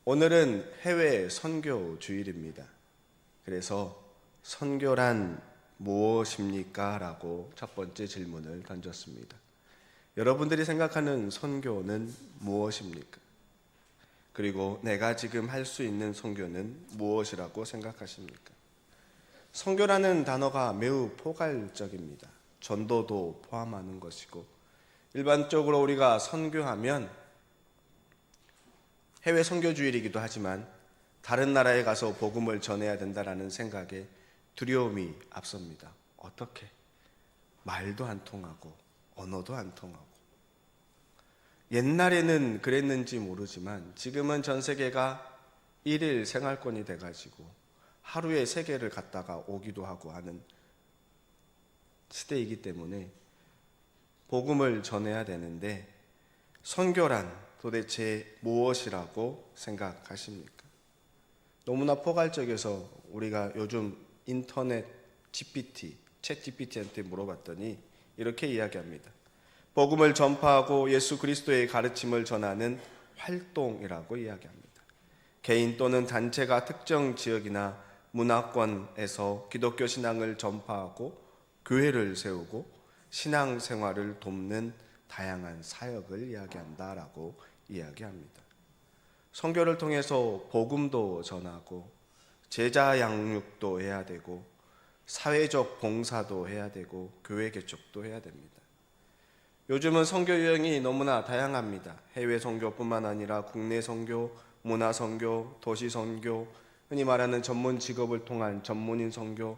오늘은 해외 선교 주일입니다. 그래서 선교란 무엇입니까? 라고 첫 번째 질문을 던졌습니다. 여러분들이 생각하는 선교는 무엇입니까? 그리고 내가 지금 할 수 있는 선교는 무엇이라고 생각하십니까? 선교라는 단어가 매우 포괄적입니다. 전도도 포함하는 것이고, 일반적으로 우리가 선교하면 해외 선교주일이기도 하지만 다른 나라에 가서 복음을 전해야 된다라는 생각에 두려움이 앞섭니다. 어떻게? 말도 안 통하고 언어도 안 통하고. 옛날에는 그랬는지 모르지만 지금은 전 세계가 일일 생활권이 돼가지고 하루에 세계를 갔다가 오기도 하고 하는 시대이기 때문에 복음을 전해야 되는데, 선교란 도대체 무엇이라고 생각하십니까? 너무나 포괄적이어서 우리가 요즘 인터넷 GPT, 챗 GPT한테 물어봤더니 이렇게 이야기합니다. 복음을 전파하고 예수 그리스도의 가르침을 전하는 활동이라고 이야기합니다. 개인 또는 단체가 특정 지역이나 문화권에서 기독교 신앙을 전파하고 교회를 세우고 신앙생활을 돕는 다양한 사역을 이야기한다라고 이야기합니다. 선교를 통해서 복음도 전하고 제자 양육도 해야 되고 사회적 봉사도 해야 되고 교회 개척도 해야 됩니다. 요즘은 선교 유형이 너무나 다양합니다. 해외 선교뿐만 아니라 국내 선교, 문화 선교, 도시 선교, 흔히 말하는 전문 직업을 통한 전문인 선교,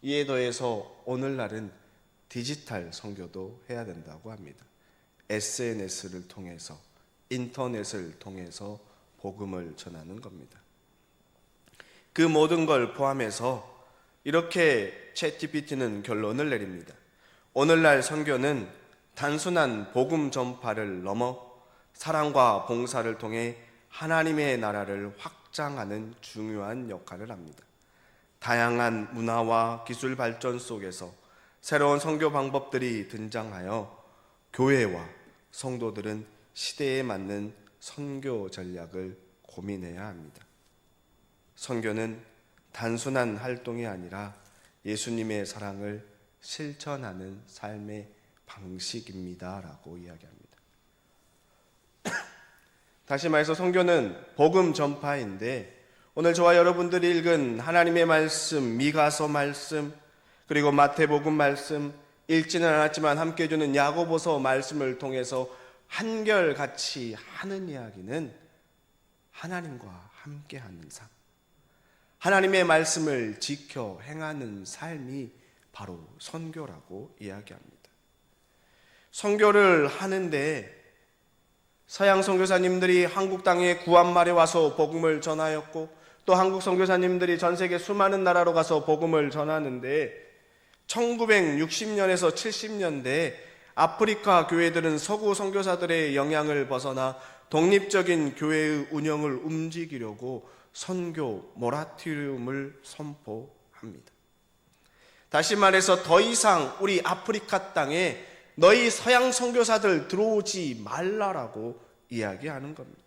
이에 더해서 오늘날은 디지털 선교도 해야 된다고 합니다. SNS를 통해서, 인터넷을 통해서 복음을 전하는 겁니다. 그 모든 걸 포함해서 이렇게 챗 GPT는 결론을 내립니다. 오늘날 선교는 단순한 복음 전파를 넘어 사랑과 봉사를 통해 하나님의 나라를 확장하는 중요한 역할을 합니다. 다양한 문화와 기술 발전 속에서 새로운 선교 방법들이 등장하여 교회와 성도들은 시대에 맞는 선교 전략을 고민해야 합니다. 선교는 단순한 활동이 아니라 예수님의 사랑을 실천하는 삶의 방식입니다. 라고 이야기합니다. 다시 말해서 선교는 복음 전파인데, 오늘 저와 여러분들이 읽은 하나님의 말씀, 미가서 말씀, 그리고 마태복음 말씀, 읽지는 않았지만 함께 해주는 야고보서 말씀을 통해서 한결같이 하는 이야기는 하나님과 함께하는 삶, 하나님의 말씀을 지켜 행하는 삶이 바로 선교라고 이야기합니다. 선교를 하는데 서양 선교사님들이 한국 땅에 구한말에 와서 복음을 전하였고, 또 한국 선교사님들이 전 세계 수많은 나라로 가서 복음을 전하는데, 1960년에서 70년대 아프리카 교회들은 서구 선교사들의 영향을 벗어나 독립적인 교회의 운영을 움직이려고 선교 모라토리움을 선포합니다. 다시 말해서 더 이상 우리 아프리카 땅에 너희 서양 선교사들 들어오지 말라라고 이야기하는 겁니다.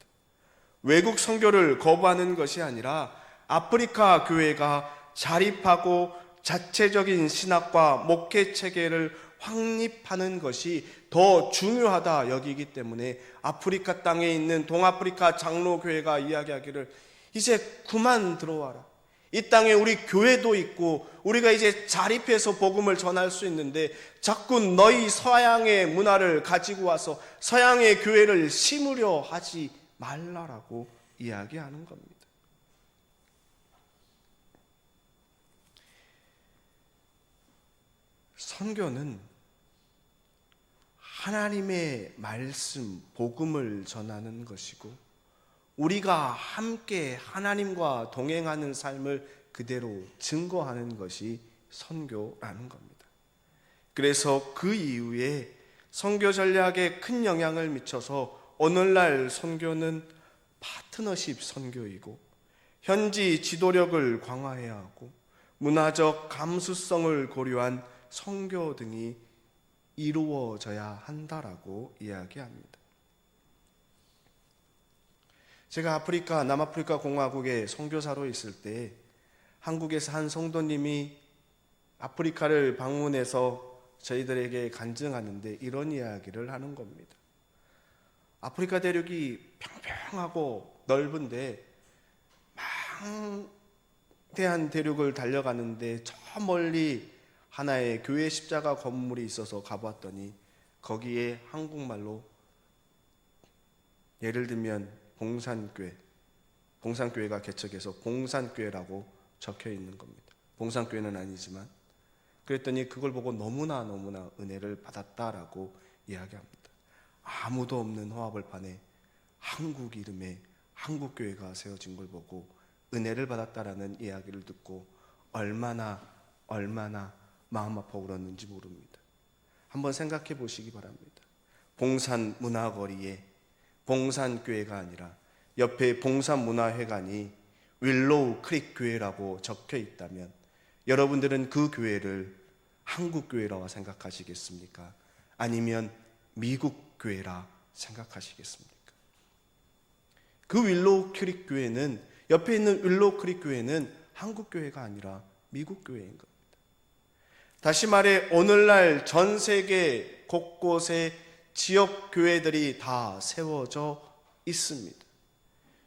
외국 선교를 거부하는 것이 아니라 아프리카 교회가 자립하고 자체적인 신학과 목회 체계를 확립하는 것이 더 중요하다 여기기 때문에 아프리카 땅에 있는 동아프리카 장로교회가 이야기하기를 이제 그만 들어와라. 이 땅에 우리 교회도 있고 우리가 이제 자립해서 복음을 전할 수 있는데 자꾸 너희 서양의 문화를 가지고 와서 서양의 교회를 심으려 하지 말라라고 이야기하는 겁니다. 선교는 하나님의 말씀, 복음을 전하는 것이고 우리가 함께 하나님과 동행하는 삶을 그대로 증거하는 것이 선교라는 겁니다. 그래서 그 이후에 선교 전략에 큰 영향을 미쳐서 오늘날 선교는 파트너십 선교이고 현지 지도력을 강화해야 하고 문화적 감수성을 고려한 선교 등이 이루어져야 한다라고 이야기합니다. 제가 남아프리카 공화국에 선교사로 있을 때 한국에서 한 성도님이 아프리카를 방문해서 저희들에게 간증하는데 이런 이야기를 하는 겁니다. 아프리카 대륙이 평평하고 넓은데 망대한 대륙을 달려가는데 저 멀리 하나의 교회 십자가 건물이 있어서 가봤더니 거기에 한국말로 예를 들면 봉산교회가 개척해서 봉산교회라고 적혀 있는 겁니다. 봉산교회는 아니지만 그랬더니 그걸 보고 너무나 은혜를 받았다라고 이야기합니다. 아무도 없는 허화벌판에 한국 이름의 한국교회가 세워진 걸 보고 은혜를 받았다라는 이야기를 듣고 얼마나 마음 아파 울었는지 모릅니다. 한번 생각해 보시기 바랍니다. 봉산 문화거리에 봉산교회가 아니라 옆에 봉산문화회관이 윌로우 크릭 교회라고 적혀 있다면 여러분들은 그 교회를 한국교회라고 생각하시겠습니까? 아니면 미국 교회라 생각하시겠습니까? 그 윌로우 크릭 교회는, 옆에 있는 윌로우 크릭 교회는 한국교회가 아니라 미국 교회인 겁니다. 다시 말해 오늘날 전 세계 곳곳에 지역 교회들이 다 세워져 있습니다.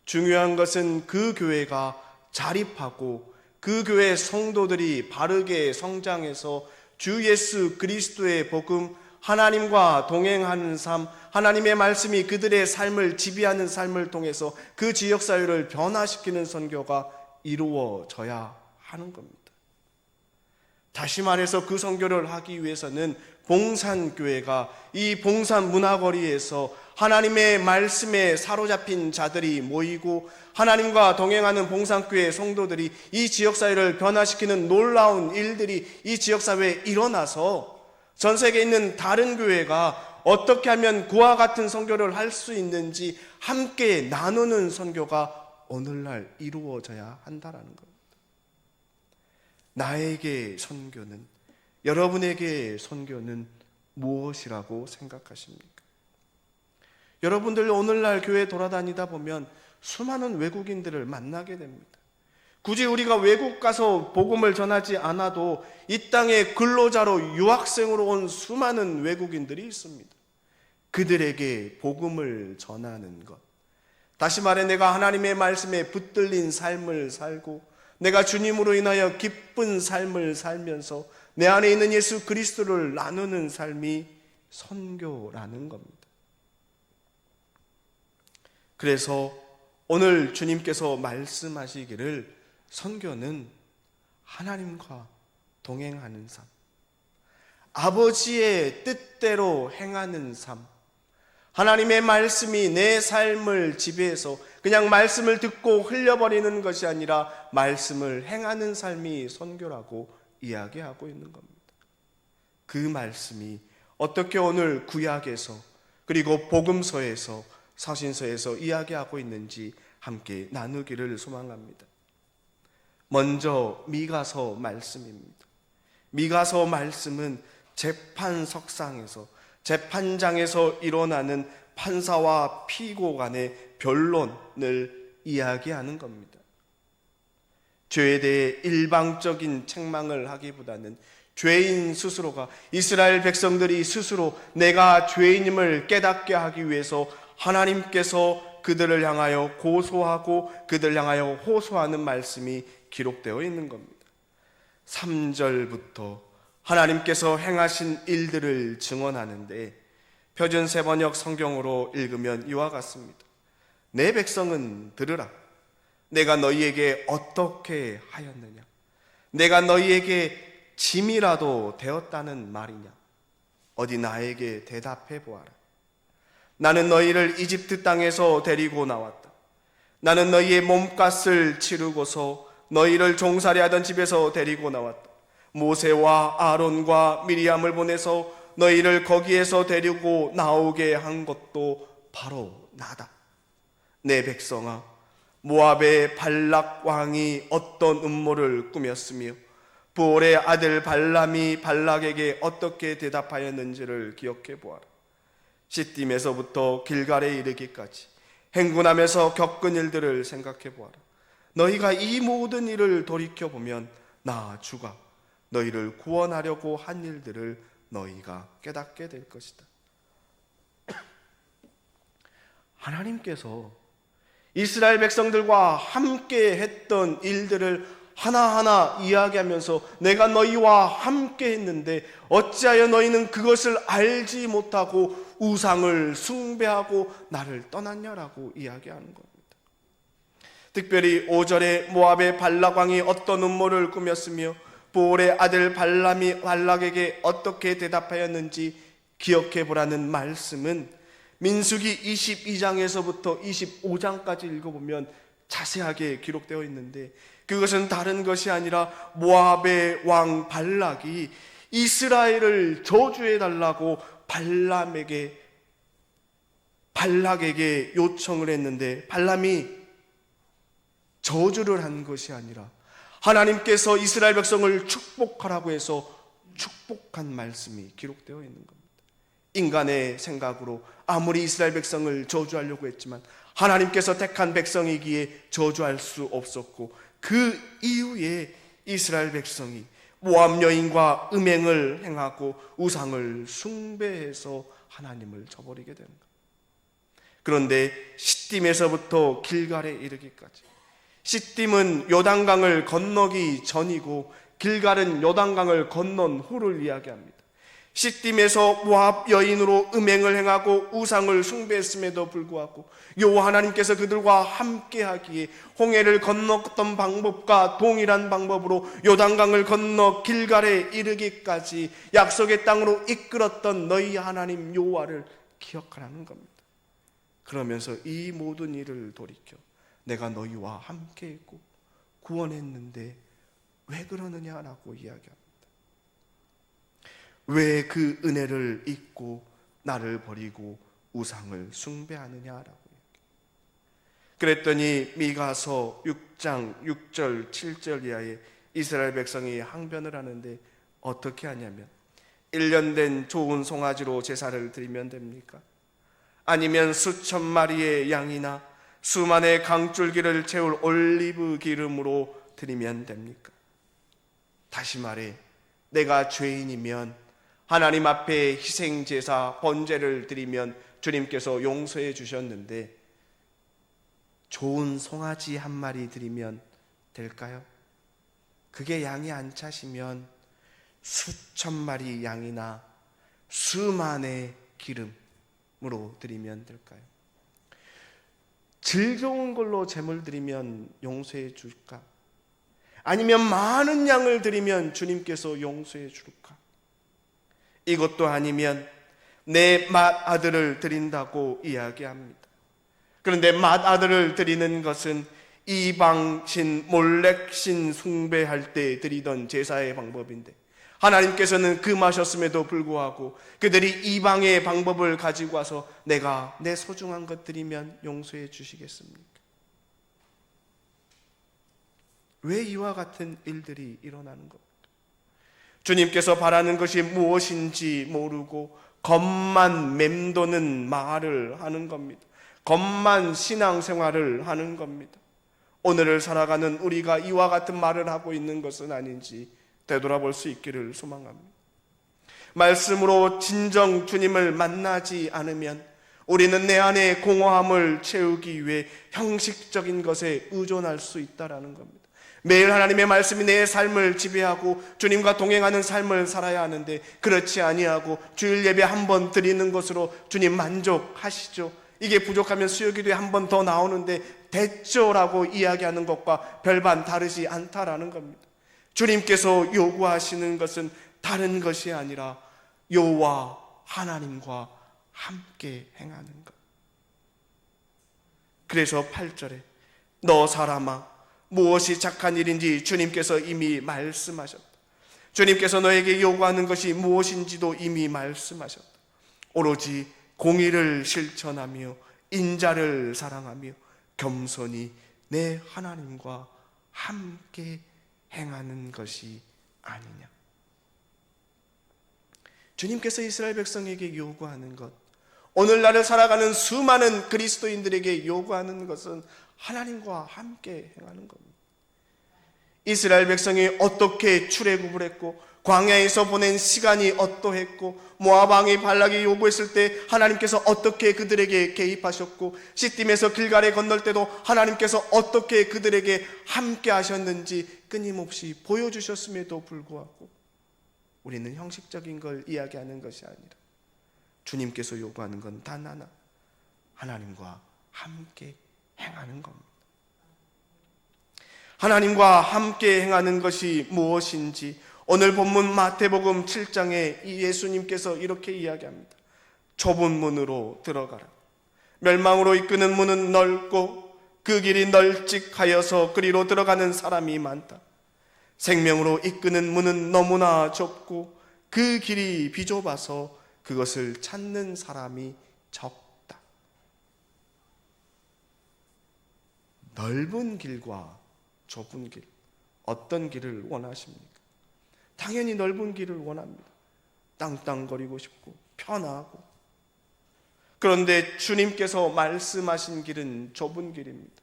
중요한 것은 그 교회가 자립하고 그 교회 성도들이 바르게 성장해서 주 예수 그리스도의 복음, 하나님과 동행하는 삶, 하나님의 말씀이 그들의 삶을 지배하는 삶을 통해서 그 지역사회를 변화시키는 선교가 이루어져야 하는 겁니다. 다시 말해서 그 선교를 하기 위해서는 봉산교회가 이 봉산 문화거리에서 하나님의 말씀에 사로잡힌 자들이 모이고 하나님과 동행하는 봉산교회 성도들이 이 지역사회를 변화시키는 놀라운 일들이 이 지역사회에 일어나서 전 세계에 있는 다른 교회가 어떻게 하면 그와 같은 선교를 할 수 있는지 함께 나누는 선교가 오늘날 이루어져야 한다는 겁니다. 나에게 선교는, 여러분에게 선교는 무엇이라고 생각하십니까? 여러분들 오늘날 교회 돌아다니다 보면 수많은 외국인들을 만나게 됩니다. 굳이 우리가 외국 가서 복음을 전하지 않아도 이 땅에 근로자로 유학생으로 온 수많은 외국인들이 있습니다. 그들에게 복음을 전하는 것, 다시 말해 내가 하나님의 말씀에 붙들린 삶을 살고 내가 주님으로 인하여 기쁜 삶을 살면서 내 안에 있는 예수 그리스도를 나누는 삶이 선교라는 겁니다. 그래서 오늘 주님께서 말씀하시기를 선교는 하나님과 동행하는 삶, 아버지의 뜻대로 행하는 삶, 하나님의 말씀이 내 삶을 지배해서 그냥 말씀을 듣고 흘려버리는 것이 아니라 말씀을 행하는 삶이 선교라고 이야기하고 있는 겁니다. 그 말씀이 어떻게 오늘 구약에서 그리고 복음서에서 서신서에서 이야기하고 있는지 함께 나누기를 소망합니다. 먼저 미가서 말씀입니다. 미가서 말씀은 재판석상에서, 재판장에서 일어나는 판사와 피고 간의 변론을 이야기하는 겁니다. 죄에 대해 일방적인 책망을 하기보다는 죄인 스스로가, 이스라엘 백성들이 스스로 내가 죄인임을 깨닫게 하기 위해서 하나님께서 그들을 향하여 고소하고 그들을 향하여 호소하는 말씀이 기록되어 있는 겁니다. 3절부터 하나님께서 행하신 일들을 증언하는데 표준 세번역 성경으로 읽으면 이와 같습니다. 내 백성은 들으라. 내가 너희에게 어떻게 하였느냐? 내가 너희에게 짐이라도 되었다는 말이냐? 어디 나에게 대답해 보아라. 나는 너희를 이집트 땅에서 데리고 나왔다. 나는 너희의 몸값을 치르고서 너희를 종살이 하던 집에서 데리고 나왔다. 모세와 아론과 미리암을 보내서 너희를 거기에서 데리고 나오게 한 것도 바로 나다. 내 백성아, 모압의 발락 왕이 어떤 음모를 꾸몄으며 부올의 아들 발람이 발락에게 어떻게 대답하였는지를 기억해 보아라. 시딤에서부터 길갈에 이르기까지 행군하면서 겪은 일들을 생각해 보아라. 너희가 이 모든 일을 돌이켜보면 나 주가 너희를 구원하려고 한 일들을 너희가 깨닫게 될 것이다. 하나님께서 이스라엘 백성들과 함께 했던 일들을 하나하나 이야기하면서 내가 너희와 함께 했는데 어찌하여 너희는 그것을 알지 못하고 우상을 숭배하고 나를 떠났냐라고 이야기하는 겁니다. 특별히 5절에 모압의 발락 왕이 어떤 음모를 꾸몄으며 보올의 아들 발람이 발락에게 어떻게 대답하였는지 기억해 보라는 말씀은 민수기 22장에서부터 25장까지 읽어보면 자세하게 기록되어 있는데, 그것은 다른 것이 아니라 모압의 왕 발락이 이스라엘을 저주해 달라고 발락에게 요청을 했는데, 발람이 저주를 한 것이 아니라 하나님께서 이스라엘 백성을 축복하라고 해서 축복한 말씀이 기록되어 있는 겁니다. 인간의 생각으로 아무리 이스라엘 백성을 저주하려고 했지만 하나님께서 택한 백성이기에 저주할 수 없었고, 그 이후에 이스라엘 백성이 모압 여인과 음행을 행하고 우상을 숭배해서 하나님을 저버리게 되는 겁니다. 그런데 시딤에서부터 길갈에 이르기까지, 시딤은 요단강을 건너기 전이고 길갈은 요단강을 건넌 후를 이야기합니다. 시딤에서 모압 여인으로 음행을 행하고 우상을 숭배했음에도 불구하고 여호와 하나님께서 그들과 함께하기에 홍해를 건넜던 방법과 동일한 방법으로 요단강을 건너 길갈에 이르기까지 약속의 땅으로 이끌었던 너희 하나님 여호와를 기억하라는 겁니다. 그러면서 이 모든 일을 돌이켜 내가 너희와 함께했고 구원했는데 왜 그러느냐라고 이야기합니다. 왜 그 은혜를 잊고 나를 버리고 우상을 숭배하느냐라고. 그랬더니 미가서 6장 6절 7절 이하에 이스라엘 백성이 항변을 하는데 어떻게 하냐면, 1년 된 좋은 송아지로 제사를 드리면 됩니까? 아니면 수천 마리의 양이나 수만의 강줄기를 채울 올리브 기름으로 드리면 됩니까? 다시 말해, 내가 죄인이면 하나님 앞에 희생제사 번제를 드리면 주님께서 용서해 주셨는데 좋은 송아지 한 마리 드리면 될까요? 그게 양이 안 차시면 수천 마리 양이나 수만의 기름으로 드리면 될까요? 질 좋은 걸로 제물 드리면 용서해 줄까? 아니면 많은 양을 드리면 주님께서 용서해 줄까? 이것도 아니면 내 맏아들을 드린다고 이야기합니다. 그런데 맏아들을 드리는 것은 이방신 몰렉신 숭배할 때 드리던 제사의 방법인데, 하나님께서는 금하셨음에도 불구하고 그들이 이방의 방법을 가지고 와서 내가 내 소중한 것 드리면 용서해 주시겠습니까? 왜 이와 같은 일들이 일어나는 겁니까? 주님께서 바라는 것이 무엇인지 모르고 겉만 맴도는 말을 하는 겁니다. 겉만 신앙생활을 하는 겁니다. 오늘을 살아가는 우리가 이와 같은 말을 하고 있는 것은 아닌지 되돌아볼 수 있기를 소망합니다. 말씀으로 진정 주님을 만나지 않으면 우리는 내 안에 공허함을 채우기 위해 형식적인 것에 의존할 수 있다는 겁니다. 매일 하나님의 말씀이 내 삶을 지배하고 주님과 동행하는 삶을 살아야 하는데, 그렇지 아니하고 주일 예배 한 번 드리는 것으로 주님 만족하시죠? 이게 부족하면 수요기도에 한 번 더 나오는데 됐죠라고 이야기하는 것과 별반 다르지 않다라는 겁니다. 주님께서 요구하시는 것은 다른 것이 아니라 여호와 하나님과 함께 행하는 것. 그래서 8절에 너 사람아 무엇이 착한 일인지 주님께서 이미 말씀하셨다. 주님께서 너에게 요구하는 것이 무엇인지도 이미 말씀하셨다. 오로지 공의를 실천하며 인자를 사랑하며 겸손히 내 하나님과 함께 행하는 것이 아니냐. 주님께서 이스라엘 백성에게 요구하는 것, 오늘날을 살아가는 수많은 그리스도인들에게 요구하는 것은 하나님과 함께 행하는 겁니다. 이스라엘 백성이 어떻게 출애굽을 했고 광야에서 보낸 시간이 어떠했고 모압 왕이 발락이 요구했을 때 하나님께서 어떻게 그들에게 개입하셨고 시딤에서 길갈에 건널 때도 하나님께서 어떻게 그들에게 함께 하셨는지 끊임없이 보여주셨음에도 불구하고 우리는 형식적인 걸 이야기하는 것이 아니라 주님께서 요구하는 건 단 하나, 하나님과 함께 행하는 겁니다. 하나님과 함께 행하는 것이 무엇인지 오늘 본문 마태복음 7장에 예수님께서 이렇게 이야기합니다. 좁은 문으로 들어가라. 멸망으로 이끄는 문은 넓고 그 길이 널찍하여서 그리로 들어가는 사람이 많다. 생명으로 이끄는 문은 너무나 좁고 그 길이 비좁아서 그것을 찾는 사람이 적다. 넓은 길과 좁은 길, 어떤 길을 원하십니까? 당연히 넓은 길을 원합니다. 땅땅거리고 싶고 편하고. 그런데 주님께서 말씀하신 길은 좁은 길입니다.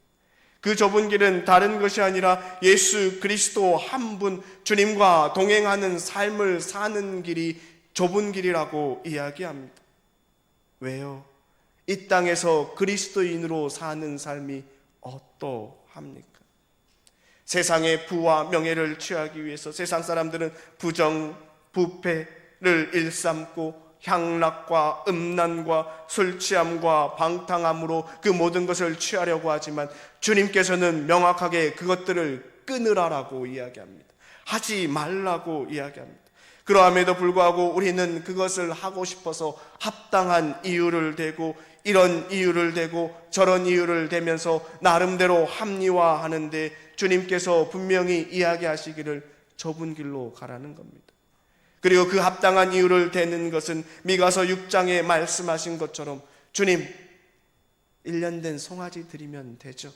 그 좁은 길은 다른 것이 아니라 예수 그리스도 한 분, 주님과 동행하는 삶을 사는 길이 좁은 길이라고 이야기합니다. 왜요? 이 땅에서 그리스도인으로 사는 삶이 어떠합니까? 세상의 부와 명예를 취하기 위해서 세상 사람들은 부정, 부패를 일삼고 향락과 음란과 술 취함과 방탕함으로 그 모든 것을 취하려고 하지만 주님께서는 명확하게 그것들을 끊으라라고 이야기합니다. 하지 말라고 이야기합니다. 그러함에도 불구하고 우리는 그것을 하고 싶어서 합당한 이유를 대고 이런 이유를 대고 저런 이유를 대면서 나름대로 합리화하는데 주님께서 분명히 이야기하시기를 좁은 길로 가라는 겁니다. 그리고 그 합당한 이유를 대는 것은 미가서 6장에 말씀하신 것처럼 주님 1년 된 송아지 드리면 되죠?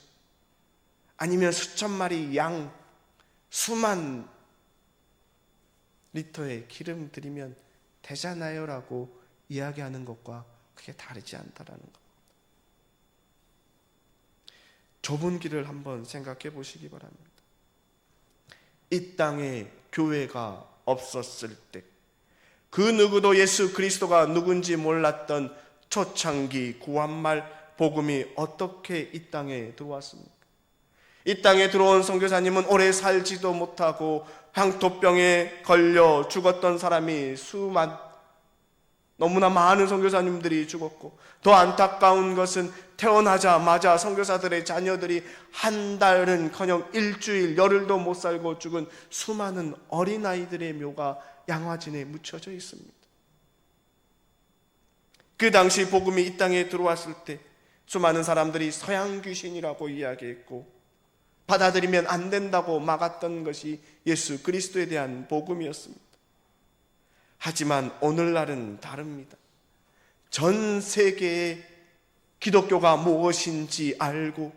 아니면 수천 마리 양 수만 리터의 기름 드리면 되잖아요 라고 이야기하는 것과 그게 다르지 않다라는 것. 좁은 길을 한번 생각해 보시기 바랍니다. 이 땅에 교회가 없었을 때 그 누구도 예수 그리스도가 누군지 몰랐던 초창기 구한말 복음이 어떻게 이 땅에 들어왔습니까? 이 땅에 들어온 선교사님은 오래 살지도 못하고 향토병에 걸려 죽었던 사람이 너무나 많은 선교사님들이 죽었고 더 안타까운 것은 태어나자마자 선교사들의 자녀들이 한 달은커녕 일주일, 열흘도 못 살고 죽은 수많은 어린아이들의 묘가 양화진에 묻혀져 있습니다. 그 당시 복음이 이 땅에 들어왔을 때 수많은 사람들이 서양 귀신이라고 이야기했고 받아들이면 안 된다고 막았던 것이 예수 그리스도에 대한 복음이었습니다. 하지만 오늘날은 다릅니다. 전 세계에 기독교가 무엇인지 알고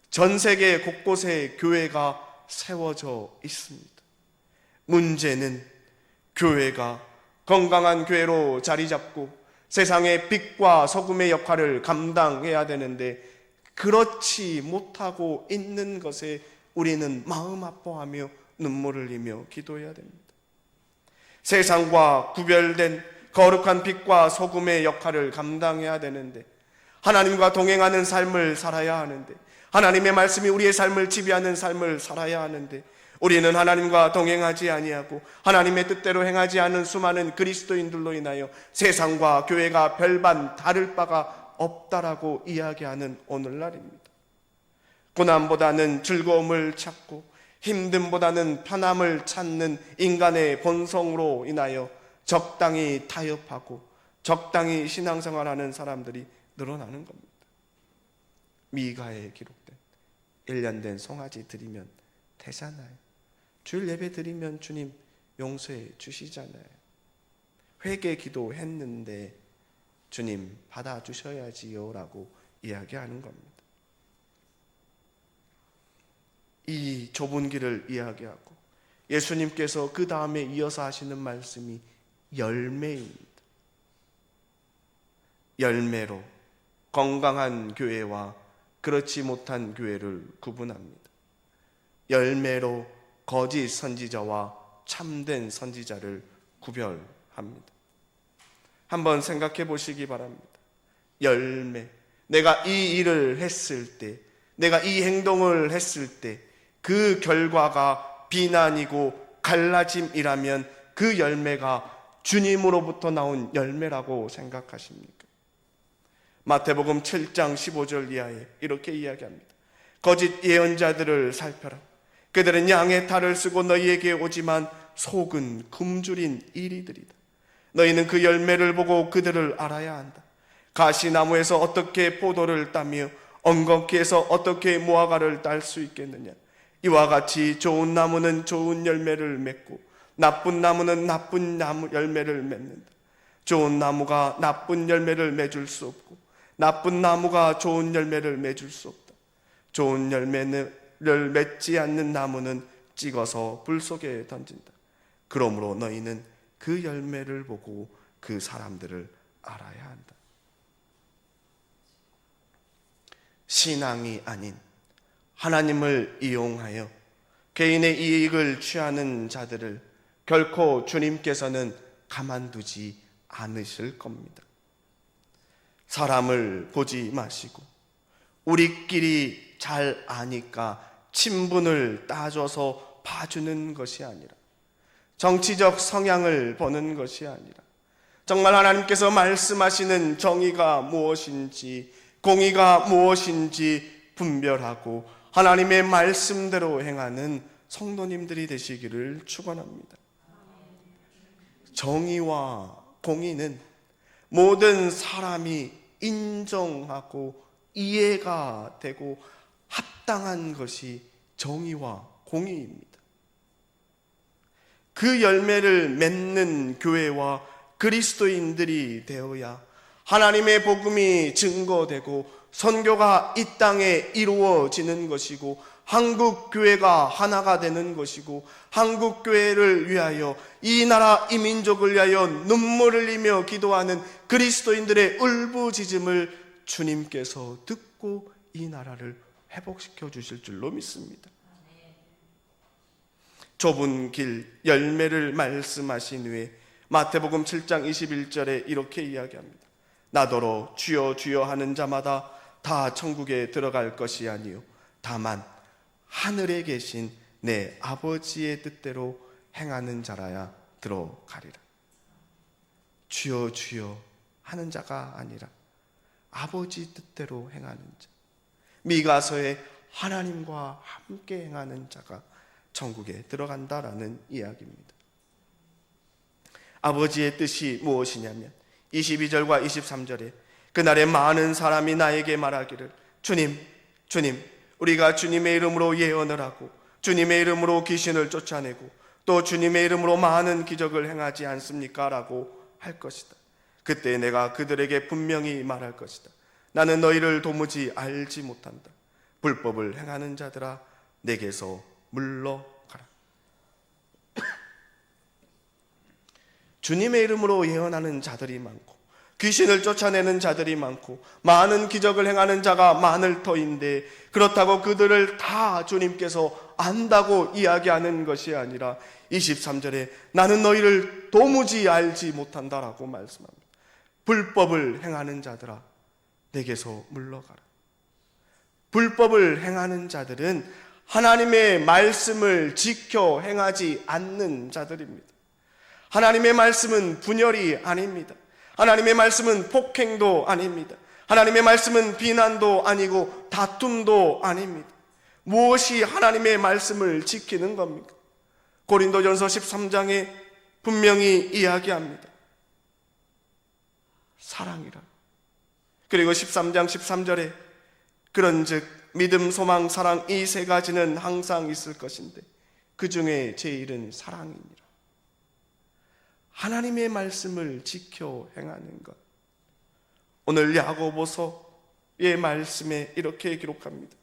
전 세계 곳곳에 교회가 세워져 있습니다. 문제는 교회가 건강한 교회로 자리 잡고 세상의 빛과 소금의 역할을 감당해야 되는데 그렇지 못하고 있는 것에 우리는 마음 아파하며 눈물을 흘리며 기도해야 됩니다. 세상과 구별된 거룩한 빛과 소금의 역할을 감당해야 되는데 하나님과 동행하는 삶을 살아야 하는데 하나님의 말씀이 우리의 삶을 지배하는 삶을 살아야 하는데 우리는 하나님과 동행하지 아니하고 하나님의 뜻대로 행하지 않은 수많은 그리스도인들로 인하여 세상과 교회가 별반 다를 바가 없다라고 이야기하는 오늘날입니다. 고난보다는 즐거움을 찾고 힘듦보다는 편함을 찾는 인간의 본성으로 인하여 적당히 타협하고 적당히 신앙생활하는 사람들이 늘어나는 겁니다. 미가에 기록된 1년 된 송아지 드리면 되잖아요. 주일 예배 드리면 주님 용서해 주시잖아요. 회개 기도했는데 주님 받아주셔야지요 라고 이야기하는 겁니다. 이 좁은 길을 이야기하고 예수님께서 그 다음에 이어서 하시는 말씀이 열매입니다. 열매로 건강한 교회와 그렇지 못한 교회를 구분합니다. 열매로 거짓 선지자와 참된 선지자를 구별합니다. 한번 생각해 보시기 바랍니다. 열매, 내가 이 일을 했을 때, 내가 이 행동을 했을 때 그 결과가 비난이고 갈라짐이라면 그 열매가 주님으로부터 나온 열매라고 생각하십니까? 마태복음 7장 15절 이하에 이렇게 이야기합니다. 거짓 예언자들을 살펴라. 그들은 양의 탈을 쓰고 너희에게 오지만 속은 굶주린 이리들이다. 너희는 그 열매를 보고 그들을 알아야 한다. 가시나무에서 어떻게 포도를 따며 엉겅퀴에서 어떻게 무화과를 딸 수 있겠느냐. 이와 같이 좋은 나무는 좋은 열매를 맺고 나쁜 나무는 나쁜 열매를 맺는다. 좋은 나무가 나쁜 열매를 맺을 수 없고 나쁜 나무가 좋은 열매를 맺을 수 없다. 좋은 열매를 맺지 않는 나무는 찍어서 불 속에 던진다. 그러므로 너희는 그 열매를 보고 그 사람들을 알아야 한다. 신앙이 아닌 하나님을 이용하여 개인의 이익을 취하는 자들을 결코 주님께서는 가만두지 않으실 겁니다. 사람을 보지 마시고 우리끼리 잘 아니까 친분을 따져서 봐주는 것이 아니라, 정치적 성향을 보는 것이 아니라, 정말 하나님께서 말씀하시는 정의가 무엇인지 공의가 무엇인지 분별하고 하나님의 말씀대로 행하는 성도님들이 되시기를 축원합니다. 정의와 공의는 모든 사람이 인정하고 이해가 되고 합당한 것이 정의와 공의입니다. 그 열매를 맺는 교회와 그리스도인들이 되어야 하나님의 복음이 증거되고 선교가 이 땅에 이루어지는 것이고 한국 교회가 하나가 되는 것이고 한국 교회를 위하여 이 나라 이 민족을 위하여 눈물을 흘리며 기도하는 그리스도인들의 울부짖음을 주님께서 듣고 이 나라를 회복시켜 주실 줄로 믿습니다. 좁은 길 열매를 말씀하신 후에 마태복음 7장 21절에 이렇게 이야기합니다. 나더러 주여 주여 하는 자마다 다 천국에 들어갈 것이 아니요 다만 하늘에 계신 내 아버지의 뜻대로 행하는 자라야 들어가리라. 주여 주여 하는 자가 아니라 아버지 뜻대로 행하는 자, 미가서에 하나님과 함께 행하는 자가 천국에 들어간다라는 이야기입니다. 아버지의 뜻이 무엇이냐면 22절과 23절에 그날에 많은 사람이 나에게 말하기를 주님 주님 우리가 주님의 이름으로 예언을 하고 주님의 이름으로 귀신을 쫓아내고 또 주님의 이름으로 많은 기적을 행하지 않습니까? 라고 할 것이다. 그때 내가 그들에게 분명히 말할 것이다. 나는 너희를 도무지 알지 못한다. 불법을 행하는 자들아 내게서 물러가라. 주님의 이름으로 예언하는 자들이 많고 귀신을 쫓아내는 자들이 많고 많은 기적을 행하는 자가 많을 터인데 그렇다고 그들을 다 주님께서 안다고 이야기하는 것이 아니라 23절에 나는 너희를 도무지 알지 못한다라고 말씀합니다. 불법을 행하는 자들아 내게서 물러가라. 불법을 행하는 자들은 하나님의 말씀을 지켜 행하지 않는 자들입니다. 하나님의 말씀은 분열이 아닙니다. 하나님의 말씀은 폭행도 아닙니다. 하나님의 말씀은 비난도 아니고 다툼도 아닙니다. 무엇이 하나님의 말씀을 지키는 겁니까? 고린도전서 13장에 분명히 이야기합니다. 사랑이라. 그리고 13장 13절에 그런즉 믿음, 소망, 사랑 이 세 가지는 항상 있을 것인데 그 중에 제일은 사랑이니라. 하나님의 말씀을 지켜 행하는 것. 오늘 야고보서의 말씀에 이렇게 기록합니다.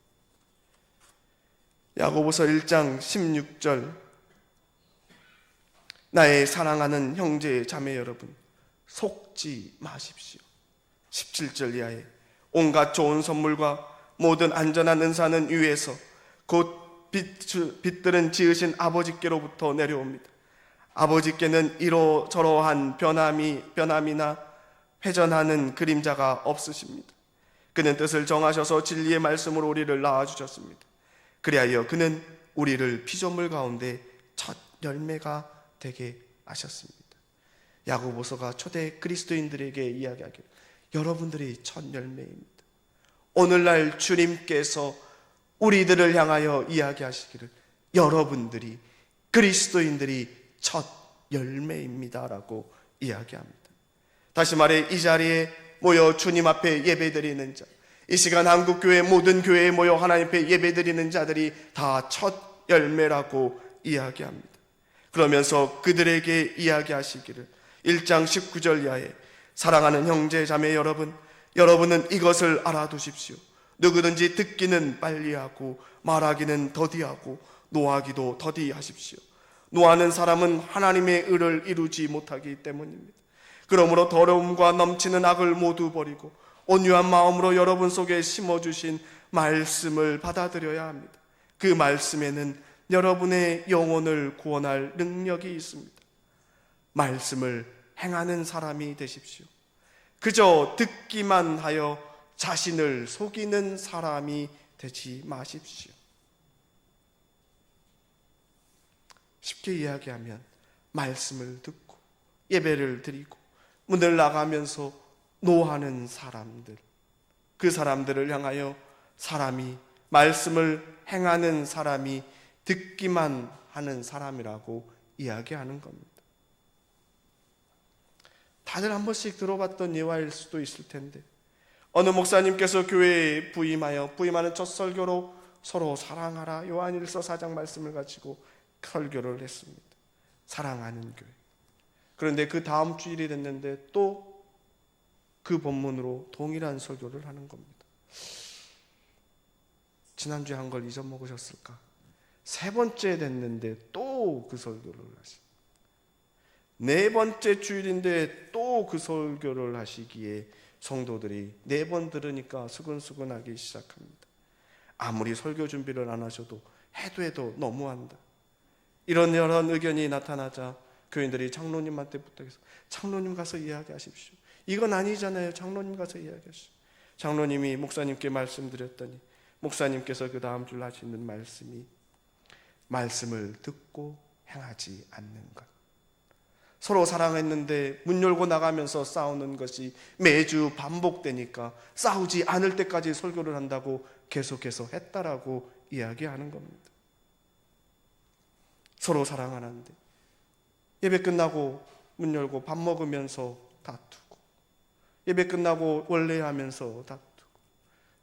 야고보서 1장 16절 나의 사랑하는 형제 자매 여러분 속지 마십시오. 17절 이하에 온갖 좋은 선물과 모든 안전한 은사는 위에서 곧 빛들은 지으신 아버지께로부터 내려옵니다. 아버지께는 이러저러한 변함이나 회전하는 그림자가 없으십니다. 그는 뜻을 정하셔서 진리의 말씀으로 우리를 낳아주셨습니다. 그리하여 그는 우리를 피조물 가운데 첫 열매가 되게 하셨습니다. 야고보서가 초대 그리스도인들에게 이야기하기를 여러분들이 첫 열매입니다. 오늘날 주님께서 우리들을 향하여 이야기하시기를 여러분들이 그리스도인들이 첫 열매입니다라고 이야기합니다. 다시 말해 이 자리에 모여 주님 앞에 예배드리는 자, 이 시간 한국교회 모든 교회에 모여 하나님 앞에 예배드리는 자들이 다 첫 열매라고 이야기합니다. 그러면서 그들에게 이야기하시기를 1장 19절 이하에 사랑하는 형제 자매 여러분, 여러분은 이것을 알아두십시오. 누구든지 듣기는 빨리 하고 말하기는 더디하고 노하기도 더디하십시오. 노하는 사람은 하나님의 의를 이루지 못하기 때문입니다. 그러므로 더러움과 넘치는 악을 모두 버리고 온유한 마음으로 여러분 속에 심어주신 말씀을 받아들여야 합니다. 그 말씀에는 여러분의 영혼을 구원할 능력이 있습니다. 말씀을 행하는 사람이 되십시오. 그저 듣기만 하여 자신을 속이는 사람이 되지 마십시오. 쉽게 이야기하면 말씀을 듣고 예배를 드리고 문을 나가면서 노하는 사람들, 그 사람들을 향하여 사람이 말씀을 행하는 사람이 듣기만 하는 사람이라고 이야기하는 겁니다. 다들 한 번씩 들어봤던 예화일 수도 있을 텐데 어느 목사님께서 교회에 부임하는 첫 설교로 서로 사랑하라 요한일서 4장 말씀을 가지고 설교를 했습니다. 사랑하는 교회. 그런데 그 다음 주일이 됐는데 또 그 본문으로 동일한 설교를 하는 겁니다. 지난주에 한 걸 잊어먹으셨을까? 세 번째 됐는데 또 그 설교를 하시. 네 번째 주일인데 또 그 설교를 하시기에 성도들이 네 번 들으니까 수근수근하기 시작합니다. 아무리 설교 준비를 안 하셔도 해도 너무한다. 이런 의견이 나타나자 교인들이 장로님한테 부탁해서 장로님 가서 이야기하십시오. 이건 아니잖아요. 장로님 가서 이야기하십시오. 장로님이 목사님께 말씀드렸더니 목사님께서 그 다음 줄 하시는 말씀이 말씀을 듣고 행하지 않는 것. 서로 사랑했는데 문 열고 나가면서 싸우는 것이 매주 반복되니까 싸우지 않을 때까지 설교를 한다고 계속해서 했다라고 이야기하는 겁니다. 서로 사랑하는데 예배 끝나고 문 열고 밥 먹으면서 다투고 예배 끝나고 원래하면서 다투고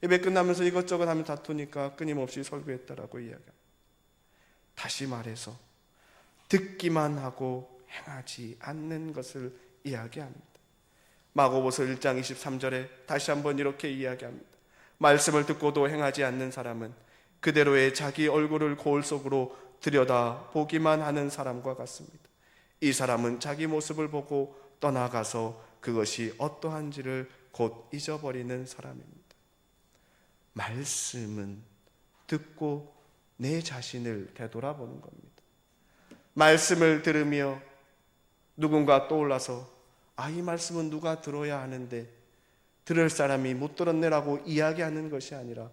예배 끝나면서 이것저것 하면 다투니까 끊임없이 설교했다라고 이야기합니다. 다시 말해서 듣기만 하고 행하지 않는 것을 이야기합니다. 마고보서 1장 23절에 다시 한번 이렇게 이야기합니다. 말씀을 듣고도 행하지 않는 사람은 그대로의 자기 얼굴을 거울 속으로 들여다 보기만 하는 사람과 같습니다. 이 사람은 자기 모습을 보고 떠나가서 그것이 어떠한지를 곧 잊어버리는 사람입니다. 말씀은 듣고 내 자신을 되돌아보는 겁니다. 말씀을 들으며 누군가 떠올라서 이 말씀은 누가 들어야 하는데 들을 사람이 못 들었네라고 이야기하는 것이 아니라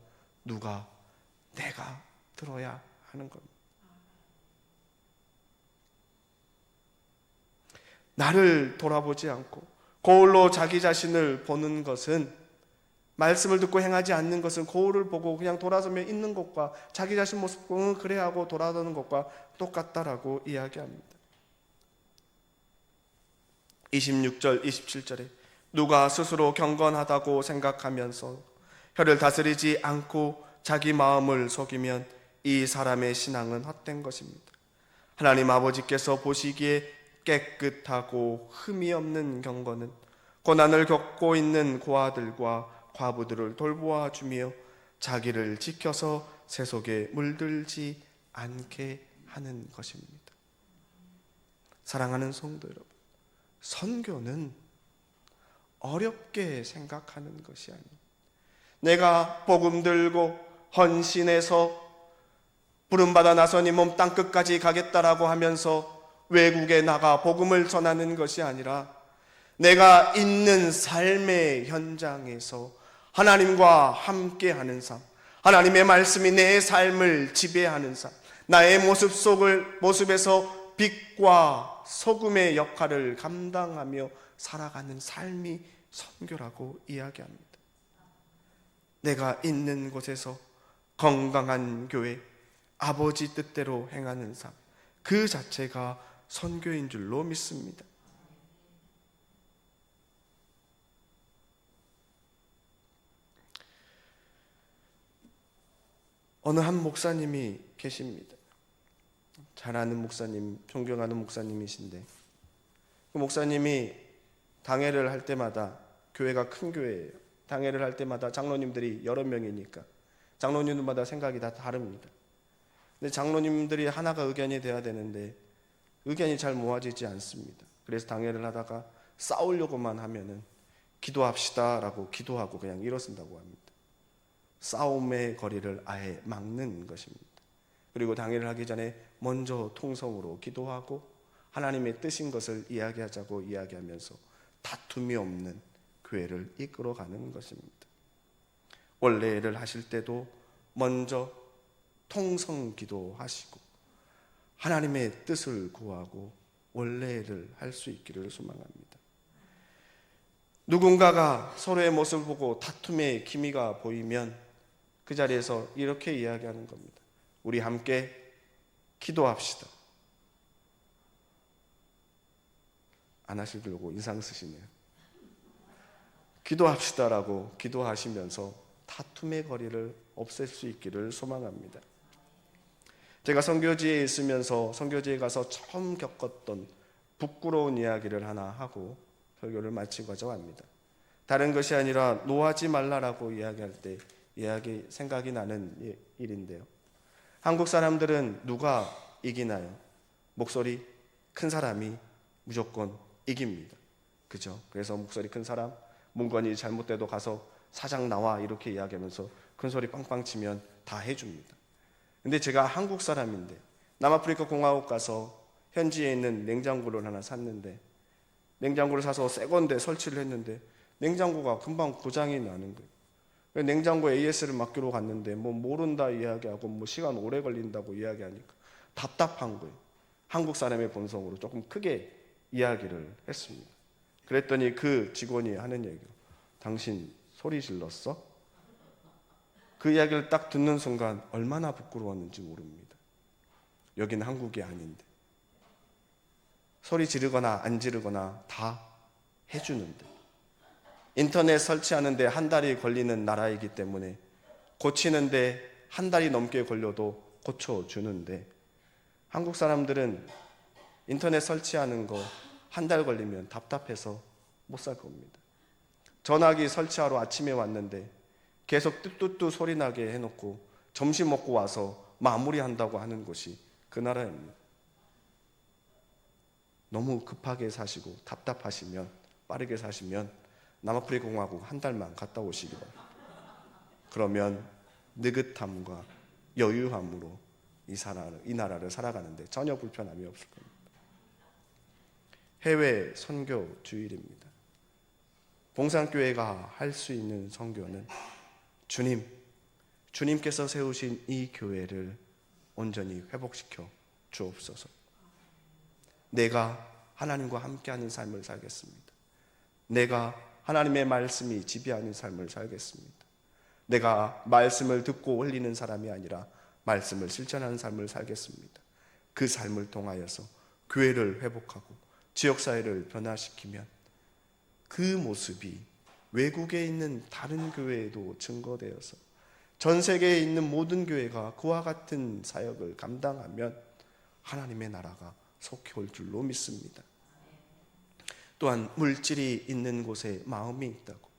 내가 들어야 하는 겁니다. 나를 돌아보지 않고 거울로 자기 자신을 보는 것은, 말씀을 듣고 행하지 않는 것은 거울을 보고 그냥 돌아서며 있는 것과 자기 자신 모습 보고 그래 하고 돌아서는 것과 똑같다라고 이야기합니다. 26절 27절에 누가 스스로 경건하다고 생각하면서 혀를 다스리지 않고 자기 마음을 속이면 이 사람의 신앙은 헛된 것입니다. 하나님 아버지께서 보시기에 깨끗하고 흠이 없는 경건은 고난을 겪고 있는 고아들과 과부들을 돌보아 주며 자기를 지켜서 세속에 물들지 않게 하는 것입니다. 사랑하는 성도 여러분, 선교는 어렵게 생각하는 것이 아니에요. 내가 복음 들고 헌신해서 부름받아 나선 이 몸 땅끝까지 가겠다라고 하면서 외국에 나가 복음을 전하는 것이 아니라 내가 있는 삶의 현장에서 하나님과 함께하는 삶, 하나님의 말씀이 내 삶을 지배하는 삶, 나의 모습에서 빛과 소금의 역할을 감당하며 살아가는 삶이 선교라고 이야기합니다. 내가 있는 곳에서 건강한 교회, 아버지 뜻대로 행하는 삶, 그 자체가 선교인 줄로 믿습니다. 어느 한 목사님이 계십니다. 잘 아는 목사님, 존경하는 목사님이신데, 그 목사님이 당회를 할 때마다, 교회가 큰 교회예요. 당회를 할 때마다 장로님들이 여러 명이니까 장로님들마다 생각이 다 다릅니다. 근데 장로님들이 하나가 의견이 돼야 되는데 의견이 잘 모아지지 않습니다. 그래서 당회를 하다가 싸우려고만 하면은 기도합시다라고 기도하고 그냥 일어선다고 합니다. 싸움의 거리를 아예 막는 것입니다. 그리고 당회를 하기 전에 먼저 통성으로 기도하고 하나님의 뜻인 것을 이야기하자고 이야기하면서 다툼이 없는 교회를 이끌어가는 것입니다. 원래를 하실 때도 먼저 통성 기도하시고 하나님의 뜻을 구하고 원래를 할 수 있기를 소망합니다. 누군가가 서로의 모습을 보고 다툼의 기미가 보이면 그 자리에서 이렇게 이야기하는 겁니다. 우리 함께 기도합시다. 안 하시려고 인상 쓰시네요. 기도합시다라고 기도하시면서 다툼의 거리를 없앨 수 있기를 소망합니다. 제가 선교지에 있으면서 선교지에 가서 처음 겪었던 부끄러운 이야기를 하나 하고 설교를 마치고자 합니다. 다른 것이 아니라 노하지 말라라고 이야기할 때 생각이 나는 일인데요. 한국 사람들은 누가 이기나요? 목소리 큰 사람이 무조건 이깁니다. 그죠? 그래서 목소리 큰 사람, 문건이 잘못돼도 가서 사장 나와 이렇게 이야기하면서 큰 소리 빵빵 치면 다 해줍니다. 근데 제가 한국 사람인데 남아프리카 공화국 가서 현지에 있는 냉장고를 하나 샀는데 냉장고를 사서 새 건데 설치를 했는데 냉장고가 금방 고장이 나는 거예요. 냉장고 AS를 맡기러 갔는데 모른다 이야기하고 시간 오래 걸린다고 이야기하니까 답답한 거예요. 한국 사람의 본성으로 조금 크게 이야기를 했습니다. 그랬더니 그 직원이 하는 얘기가 당신 소리 질렀어? 그 이야기를 딱 듣는 순간 얼마나 부끄러웠는지 모릅니다. 여기는 한국이 아닌데 소리 지르거나 안 지르거나 다 해주는데 인터넷 설치하는데 한 달이 걸리는 나라이기 때문에 고치는데 한 달이 넘게 걸려도 고쳐주는데 한국 사람들은 인터넷 설치하는 거 한 달 걸리면 답답해서 못 살 겁니다. 전화기 설치하러 아침에 왔는데 계속 뚜뚜뚜 소리 나게 해놓고 점심 먹고 와서 마무리한다고 하는 것이 그 나라입니다. 너무 급하게 사시고 답답하시면 빠르게 사시면 남아프리카 공화국 한 달만 갔다 오시기 바랍니다. 그러면 느긋함과 여유함으로 이 나라를 살아가는데 전혀 불편함이 없을 겁니다. 해외 선교 주일입니다. 봉산교회가 할 수 있는 선교는 주님께서 세우신 이 교회를 온전히 회복시켜 주옵소서. 내가 하나님과 함께하는 삶을 살겠습니다. 내가 하나님의 말씀이 지배하는 삶을 살겠습니다. 내가 말씀을 듣고 올리는 사람이 아니라 말씀을 실천하는 삶을 살겠습니다. 그 삶을 통하여서 교회를 회복하고 지역사회를 변화시키면 그 모습이 외국에 있는 다른 교회에도 증거되어서 전 세계에 있는 모든 교회가 그와 같은 사역을 감당하면 하나님의 나라가 속히 올 줄로 믿습니다. 또한 물질이 있는 곳에 마음이 있다고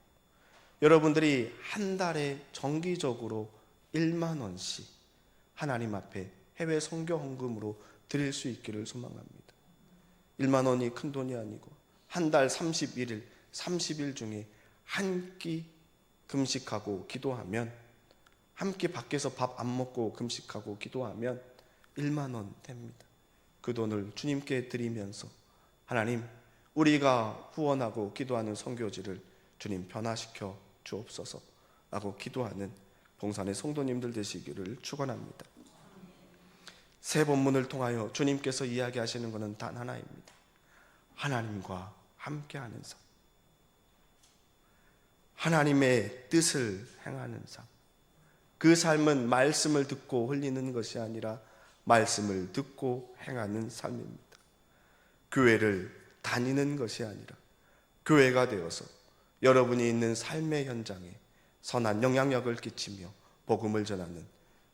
여러분들이 한 달에 정기적으로 1만 원씩 하나님 앞에 해외 선교 헌금으로 드릴 수 있기를 소망합니다. 1만 원이 큰 돈이 아니고 한 달 31일 30일 중에 한 끼 금식하고 기도하면, 한 끼 밖에서 밥 안 먹고 금식하고 기도하면 1만 원 됩니다. 그 돈을 주님께 드리면서 하나님, 우리가 후원하고 기도하는 선교지를 주님 변화시켜 주옵소서 라고 기도하는 봉산의 성도님들 되시기를 축원합니다. 새 본문을 통하여 주님께서 이야기하시는 것은 단 하나입니다. 하나님과 함께하는 삶, 하나님의 뜻을 행하는 삶. 그 삶은 말씀을 듣고 흘리는 것이 아니라 말씀을 듣고 행하는 삶입니다. 교회를 다니는 것이 아니라 교회가 되어서 여러분이 있는 삶의 현장에 선한 영향력을 끼치며 복음을 전하는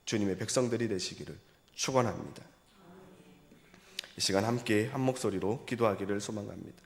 주님의 백성들이 되시기를 축원합니다. 이 시간 함께 한 목소리로 기도하기를 소망합니다.